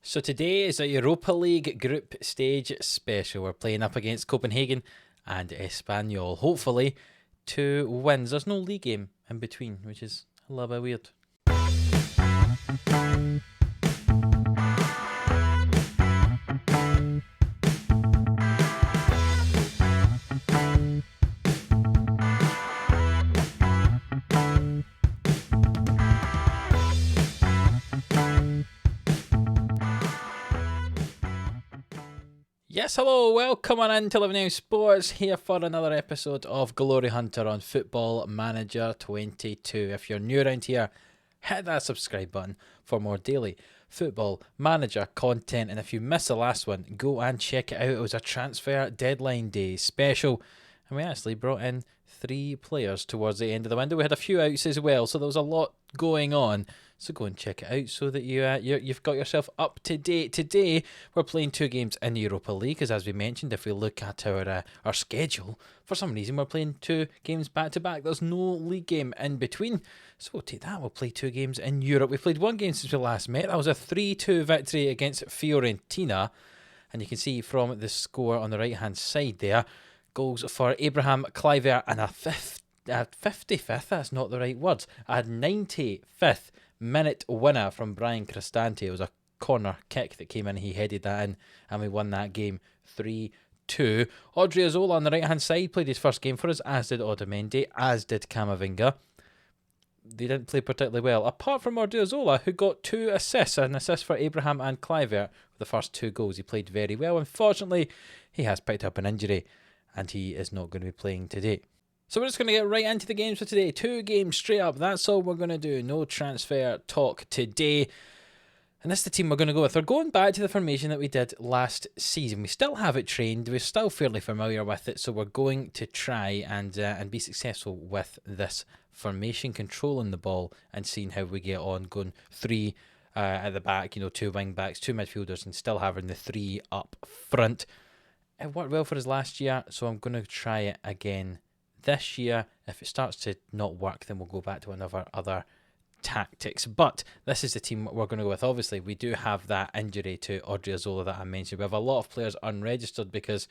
So today is a Europa League group stage special. We're playing up against Copenhagen and Espanyol. Hopefully 2 wins. There's no league game in between, which is a little bit weird. Yes, hello, welcome on in to FM22 Sports, here for another episode of Glory Hunter on Football Manager 22. If you're new around here, hit that subscribe button for more daily Football Manager content. And if you missed the last one, go and check it out. It was a transfer deadline day special, and we actually brought in 3 players towards the end of the window. We had a few outs as well, so there was a lot going on. So go and check it out so that you've got yourself up to date. Today, we're playing 2 games in the Europa League, because as we mentioned, if we look at our schedule, for some reason we're playing 2 games back-to-back. There's no league game in between. So we'll take that. We'll play 2 games in Europe. We've played 1 game since we last met. That was a 3-2 victory against Fiorentina. And you can see from the score on the right-hand side there, goals for Abraham, Kluivert, and a 55th, that's not the right words, a 95th minute winner from Brian Cristante. It was a corner kick that came in, he headed that in, and we won that game 3-2. Odriozola on the right hand side played his first game for us, as did Otamendi, as did Camavinga. They didn't play particularly well, apart from Odriozola, who got 2 assists, an assist for Abraham and Kluivert. The first 2 goals, he played very well. Unfortunately, he has picked up an injury and he is not going to be playing today. So we're just going to get right into the games for today. 2 games straight up. That's all we're going to do. No transfer talk today. And this is the team we're going to go with. We're going back to the formation that we did last season. We still have it trained. We're still fairly familiar with it. So we're going to try and be successful with this formation, controlling the ball and seeing how we get on. Going 3 at the back, 2 wing backs, 2 midfielders, and still having the 3 up front. It worked well for us last year, so I'm going to try it again this year. If it starts to not work, then we'll go back to other tactics. But this is the team we're going to go with. Obviously, we do have that injury to Odriozola that I mentioned. We have a lot of players unregistered because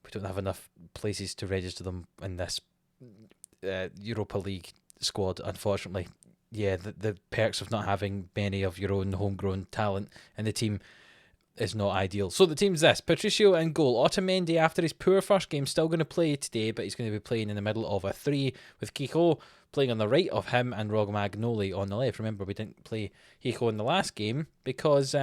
we don't have enough places to register them in this Europa League squad, unfortunately. Yeah, the perks of not having many of your own homegrown talent in the team is not ideal. So the team's this: Patricio in goal. Otamendi, after his poor first game, still going to play today, but he's going to be playing in the middle of a 3 with Kiko playing on the right of him and Romagnoli on the left. Remember, we didn't play Kiko in the last game because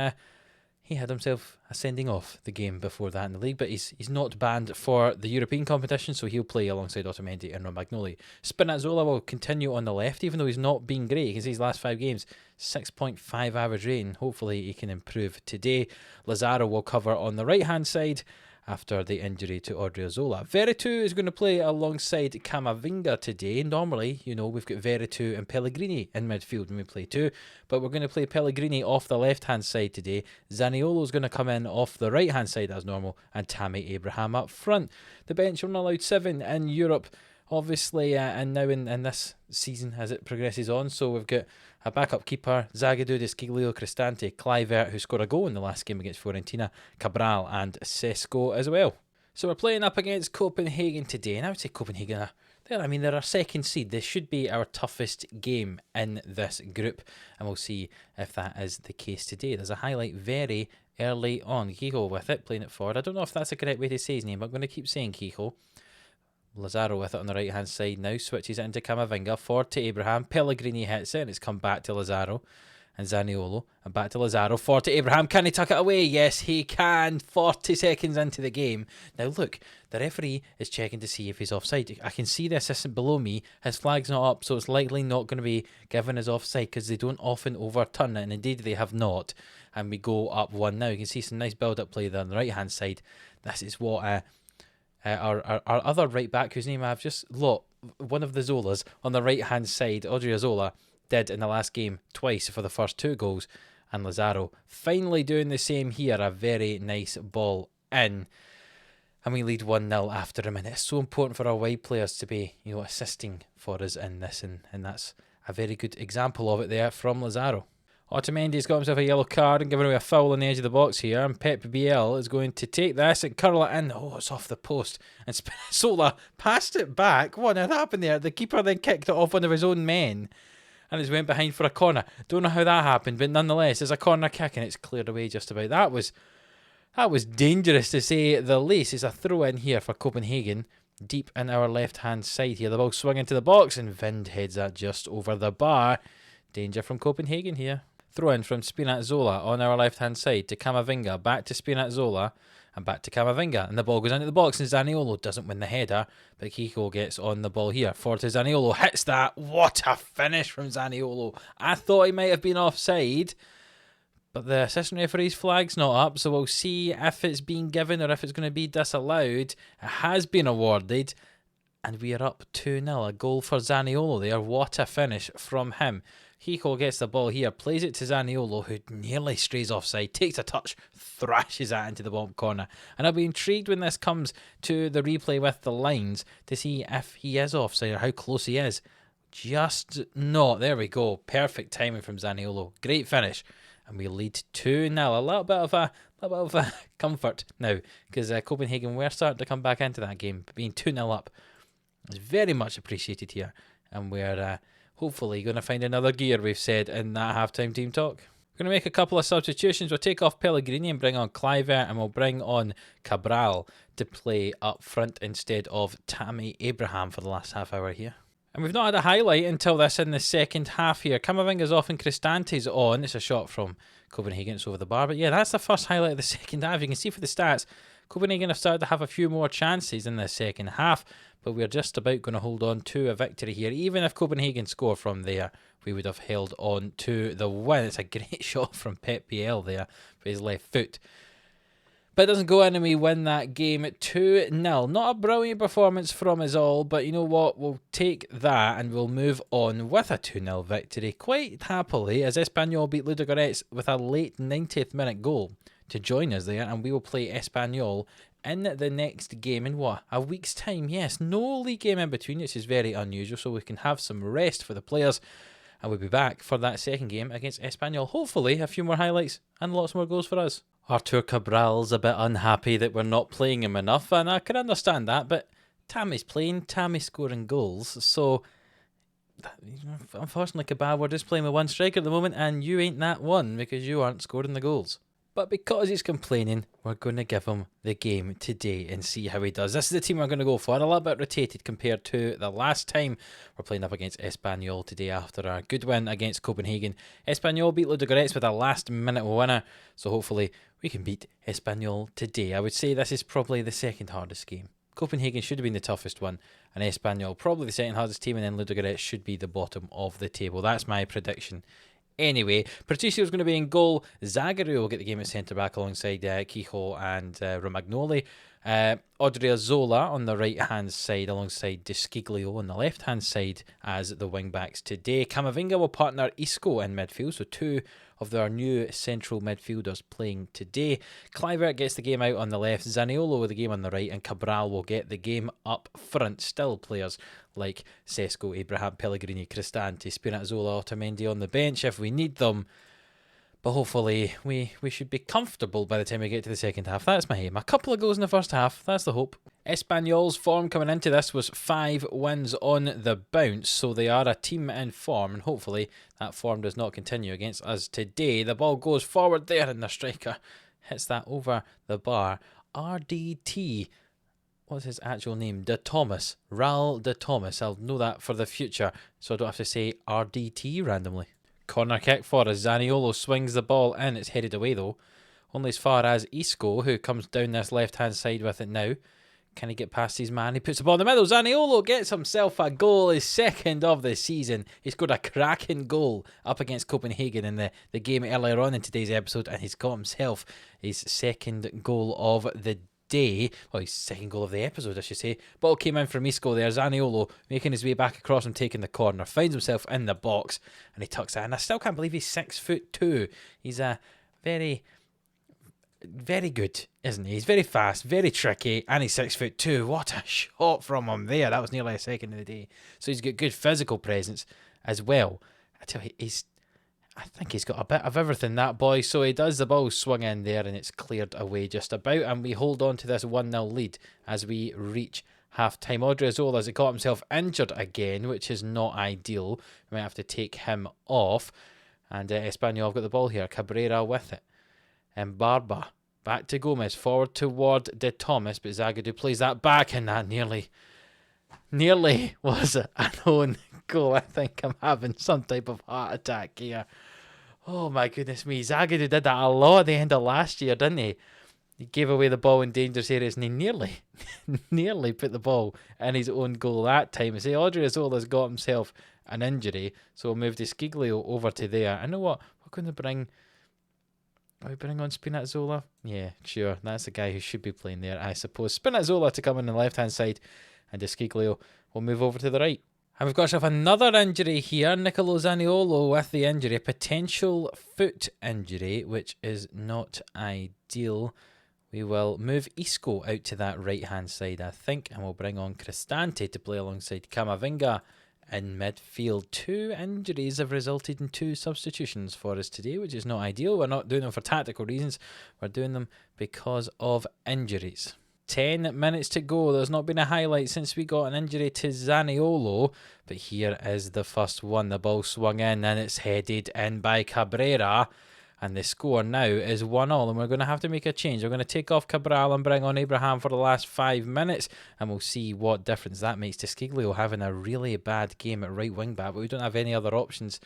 he had himself a sending off the game before that in the league, but he's not banned for the European competition, so he'll play alongside Otamendi and Romagnoli. Spinazzola will continue on the left, even though he's not been great. You can see his last 5 games, 6.5 average rating. Hopefully he can improve today. Lazaro will cover on the right-hand side after the injury to Odriozola. Veretout is going to play alongside Camavinga today. Normally, we've got Veretout and Pellegrini in midfield when we play 2, but we're going to play Pellegrini off the left-hand side today. Zaniolo is going to come in off the right-hand side as normal, and Tammy Abraham up front. The bench, we're not allowed 7 in Europe, obviously, and now in this season as it progresses on. So we've got a backup keeper, Zagadou, Desciglio, Cristante, Kluivert, who scored a goal in the last game against Fiorentina, Cabral and Sesko as well. So we're playing up against Copenhagen today, and I would say Copenhagen they're our second seed. This should be our toughest game in this group, and we'll see if that is the case today. There's a highlight very early on. Kiko with it, playing it forward. I don't know if that's the correct way to say his name, but I'm going to keep saying Kiko. Lazaro with it on the right hand side now, switches it into Camavinga, forward to Abraham. Pellegrini hits it and it's come back to Lazaro and Zaniolo, and back to Lazaro, forward to Abraham. Can he tuck it away? Yes, he can. 40 seconds into the game. Now look, the referee is checking to see if he's offside. I can see the assistant below me, his flag's not up, so it's likely not going to be given as offside because they don't often overturn it, and indeed they have not. And we go up 1 now. You can see some nice build-up play there on the right hand side. This is what our other right back, whose name I've just one of the Zolas on the right hand side, Odriozola, did in the last game twice for the first 2 goals, and Lazaro finally doing the same here. A very nice ball in, and we lead 1-0 after a minute. It's so important for our wide players to be assisting for us in this, and that's a very good example of it there from Lazaro. Otamendi's got himself a yellow card and giving away a foul on the edge of the box here. And Pep Biel is going to take this and curl it in. Oh, it's off the post. And Spinazzola passed it back. What on earth happened there? The keeper then kicked it off one of his own men. And it's went behind for a corner. Don't know how that happened, but nonetheless, it's a corner kick and it's cleared away just about. That was dangerous to say the least. It's a throw in here for Copenhagen. Deep in our left-hand side here. The ball swung into the box and Vind heads that just over the bar. Danger from Copenhagen here. Throw in from Spinazzola on our left-hand side to Camavinga. Back to Spinazzola and back to Camavinga. And the ball goes into the box and Zaniolo doesn't win the header. But Kiko gets on the ball here. Forward to Zaniolo. Hits that. What a finish from Zaniolo. I thought he might have been offside. But the assistant referee's flag's not up. So we'll see if it's been given or if it's going to be disallowed. It has been awarded. And we are up 2-0. A goal for Zaniolo there. What a finish from him. Kiko gets the ball here, plays it to Zaniolo, who nearly strays offside, takes a touch, thrashes that into the bottom corner. And I'll be intrigued when this comes to the replay with the lines to see if he is offside or how close he is. Just not. There we go. Perfect timing from Zaniolo. Great finish. And we lead 2-0. A little bit of a comfort now, because Copenhagen were starting to come back into that game. Being 2-0 up is very much appreciated here. And we're hopefully going to find another gear, we've said, in that halftime team talk. We're going to make a couple of substitutions. We'll take off Pellegrini and bring on Kluivert, and we'll bring on Cabral to play up front instead of Tammy Abraham for the last half hour here. And we've not had a highlight until this in the second half here. Camavinga's off and Cristante's on. It's a shot from Copenhagen. It's over the bar. But yeah, that's the first highlight of the second half. You can see for the stats, Copenhagen have started to have a few more chances in the second half. But we're just about going to hold on to a victory here. Even if Copenhagen score from there, we would have held on to the win. It's a great shot from Pep Biel there for his left foot. But it doesn't go in and we win that game 2-0. Not a brilliant performance from us all, but you know what? We'll take that and we'll move on with a 2-0 victory quite happily as Espanyol beat Ludogorets with a late 90th minute goal to join us there. And we will play Espanyol in the next game in what? A week's time. Yes, no league game in between, which is very unusual, so we can have some rest for the players. And we'll be back for that second game against Espanyol. Hopefully, a few more highlights and lots more goals for us. Artur Cabral's a bit unhappy that we're not playing him enough, and I can understand that, but Tammy's playing, Tammy's scoring goals, so unfortunately, Cabral, we're just playing with one striker at the moment, and you ain't that one because you aren't scoring the goals. But because he's complaining, we're going to give him the game today and see how he does. This is the team we're going to go for. A little bit rotated compared to the last time. We're playing up against Espanyol today after our good win against Copenhagen. Espanyol beat Ludogorets with a last-minute winner, so hopefully we can beat Espanyol today. I would say this is probably the second hardest game. Copenhagen should have been the toughest one, and Espanyol probably the second hardest team, and then Ludogorets should be the bottom of the table. That's my prediction. Anyway, Patricio's going to be in goal. Zagaru will get the game at centre-back alongside Quijo and Romagnoli. Odriozola on the right-hand side alongside Desciglio on the left-hand side as the wing-backs today. Camavinga will partner Isco in midfield, so two of our new central midfielders playing today. Kluivert gets the game out on the left, Zaniolo with the game on the right, and Cabral will get the game up front. Still players like Sesko, Abraham, Pellegrini, Cristante, Spinazzola, Otamendi on the bench if we need them. But hopefully we should be comfortable by the time we get to the second half. That's my aim. A couple of goals in the first half. That's the hope. Espanyol's form coming into this was 5 wins on the bounce. So they are a team in form. And hopefully that form does not continue against us today. The ball goes forward there and the striker hits that over the bar. RDT. What's his actual name? De Thomas. Ral De Thomas. I'll know that for the future. So I don't have to say RDT randomly. Corner kick for us. Zaniolo swings the ball in. It's headed away though. Only as far as Isco, who comes down this left-hand side with it now. Can he get past his man? He puts the ball in the middle. Zaniolo gets himself a goal. His second of the season. He scored a cracking goal up against Copenhagen in the game earlier on in today's episode. And he's got himself his second goal of the day. Well, his second goal of the episode, I should say. Ball came in from Isco there. Zaniolo making his way back across and taking the corner. Finds himself in the box and he tucks it in. I still can't believe he's 6'2". He's a very good, isn't he? He's very fast, very tricky, and he's 6'2". What a shot from him there. That was nearly a second of the day. So he's got good physical presence as well. I tell you, I think he's got a bit of everything, that boy. So he does. The ball swung in there and it's cleared away just about. And we hold on to this 1-0 lead as we reach half-time. Odriozola has got himself injured again, which is not ideal. We might have to take him off. And Espanyol have got the ball here. Cabrera with it. And Barba. Back to Gomez. Forward toward De Thomas. But Zagadou plays that back. And that nearly was an own goal. I think I'm having some type of heart attack here. Oh my goodness me. Zagadou did that a lot at the end of last year, didn't he? He gave away the ball in dangerous areas and he nearly put the ball in his own goal that time. I say Odriozola's got himself an injury, so we'll move Desciglio over to there. I know what, we're going to bring... Are we bring on Spinazzola? Yeah, sure. That's the guy who should be playing there, I suppose. Spinazzola to come in the left-hand side, and Desciglio will move over to the right. And we've got ourselves another injury here. Nicolo Zaniolo with the injury. A potential foot injury, which is not ideal. We will move Isco out to that right-hand side, I think, and we'll bring on Cristante to play alongside Camavinga in midfield. 2 injuries have resulted in 2 substitutions for us today, which is not ideal. We're not doing them for tactical reasons. We're doing them because of injuries. 10 minutes to go. There's not been a highlight since we got an injury to Zaniolo, but here is the first one. The ball swung in and it's headed in by Cabrera, and the score now is 1-1, and we're going to have to make a change. We're going to take off Cabral and bring on Abraham for the last 5 minutes, and we'll see what difference that makes. Desciglio having a really bad game at right wing back, but we don't have any other options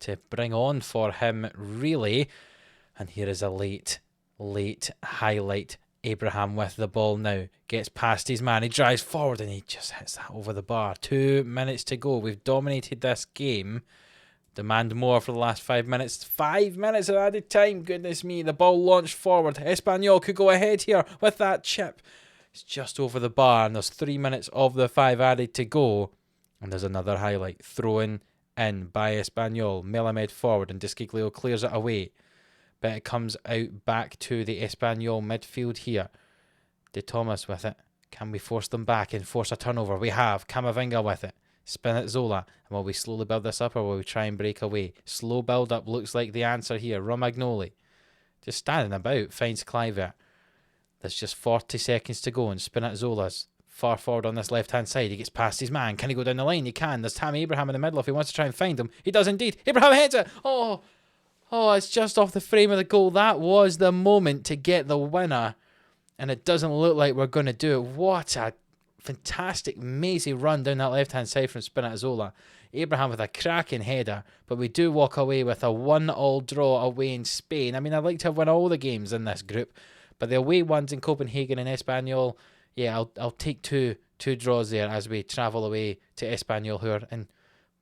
to bring on for him, really. And here is a late highlight. Abraham with the ball now, gets past his man, he drives forward and he just hits that over the bar. 2 minutes to go. We've dominated this game. Demand more for the last 5 minutes. 5 minutes of added time. Goodness me. The ball launched forward. Espanyol could go ahead here with that chip. It's just over the bar and there's 3 minutes of the 5 added to go. And there's another highlight. Thrown in by Espanyol. Melamed forward and Desciglio clears it away. But it comes out back to the Espanyol midfield here. De Thomas with it. Can we force them back and force a turnover? We have. Camavinga with it. Spinazzola. And will we slowly build this up or will we try and break away? Slow build up looks like the answer here. Romagnoli just standing about. Finds Kluivert. There's just 40 seconds to go and Spinazzola's far forward on this left-hand side. He gets past his man. Can he go down the line? He can. There's Tammy Abraham in the middle if he wants to try and find him. He does indeed. Abraham heads it. Oh, it's just off the frame of the goal. That was the moment to get the winner. And it doesn't look like we're going to do it. What a fantastic, mazy run down that left-hand side from Spinazzola. Abraham with a cracking header. But we do walk away with a 1-1 draw away in Spain. I mean, I'd like to have won all the games in this group. But the away ones in Copenhagen and Espanyol, yeah, I'll take two draws there as we travel away to Espanyol, who are in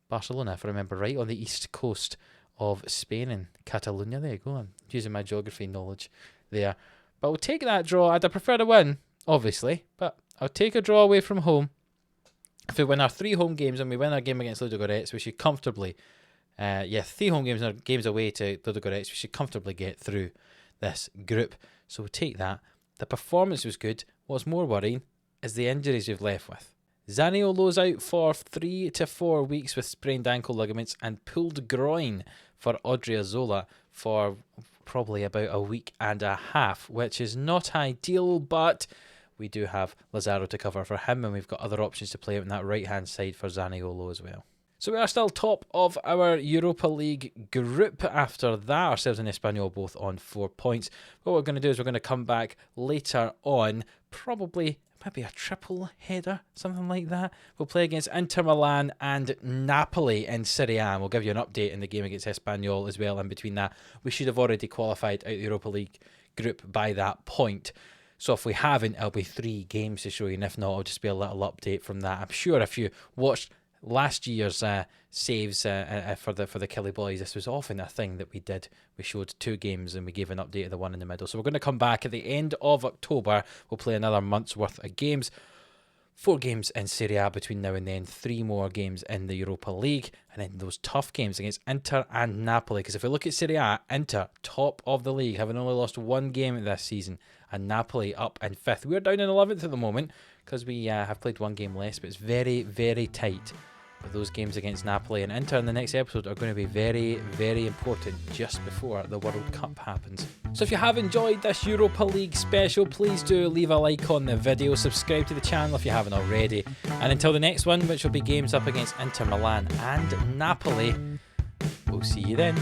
Barcelona, if I remember right, on the east coast of Spain and Catalonia. There you go. I'm using my geography knowledge there. But we'll take that draw. I'd prefer to win, obviously, but I'll take a draw away from home. If we win our 3 home games and we win our game against Ludogorets, we should comfortably, 3 home games and our games away to Ludogorets, we should comfortably get through this group. So we'll take that. The performance was good. What's more worrying is the injuries we've left with. Zaniolo's out for 3 to 4 weeks with sprained ankle ligaments and pulled groin for Odriozola for probably about a week and a half, which is not ideal, but we do have Lazaro to cover for him, and we've got other options to play out on that right-hand side for Zaniolo as well. So we are still top of our Europa League group after that. Ourselves and Espanyol both on 4 points. What we're going to do is we're going to come back later on, probably maybe a triple header, something like that. We'll play against Inter Milan and Napoli in SerieA, and we'll give you an update in the game against Espanyol as well. In between that, we should have already qualified out the Europa League group by that point. So if we haven't, it'll be 3 games to show you, and if not, it'll just be a little update from that. I'm sure if you watched last year's saves for the Kelly boys, this was often a thing that we did. We showed 2 games and we gave an update of the one in the middle. So we're going to come back at the end of October. We'll play another month's worth of games. 4 games in SerieA between now and then, 3 more games in the Europa League, and then those tough games against Inter and Napoli. Because if we look at SerieA, Inter, top of the league, having only lost 1 game this season, and Napoli up in 5th. We're down in 11th at the moment because we have played 1 game less, but it's very, very tight But those games against Napoli and Inter in the next episode are going to be very, very important just before the World Cup happens. So if you have enjoyed this Europa League special, please do leave a like on the video, subscribe to the channel if you haven't already, and until the next one, which will be games up against Inter Milan and Napoli, we'll see you then.